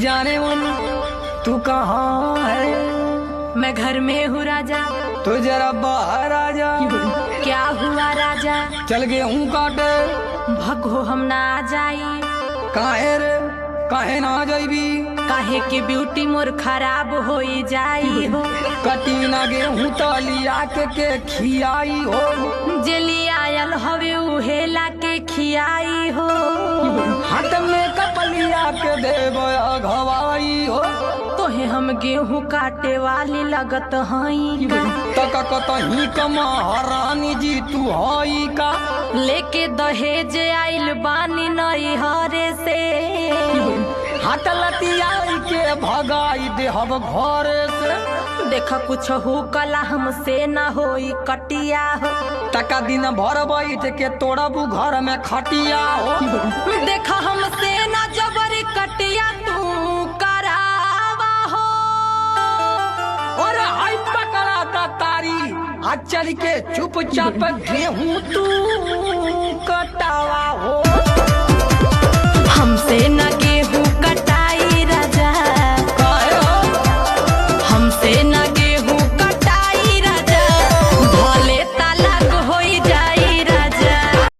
जाने मन तू कहाँ है? मैं घर में हूँ राजा। तो जरा बाहर आ जा। क्या हुआ राजा? चल गेहूं काटे। भगो हम ना आ जाई। काहे रे, काहे ना जाइबी? काहे की ब्यूटी मोर खराब हो जाई हो। कटी ना गेहूं तलिया के खियाई हो। जेली आयल हवे उहेला के खियाई हो। हाथ में कपलिया के देवया घवाई हो। तोहे हम गेहूं काटे वाली लगत हई का? तक कतही कमा हरानी जी तू हई का? लेके दहेज आइल बानी नई हरे से। हाथ लतियाई के भगाई देहब घर से। देखा कुछ हो कला हमसे न होई कटिया हो। टका दिन भर बैठ के तोड़बू घर में खटिया हो। देखा हमसे न जबरी कटिया तू करावा हो। और हाई पकड़ा तारी आज चल के चुपचाप गेहूं तू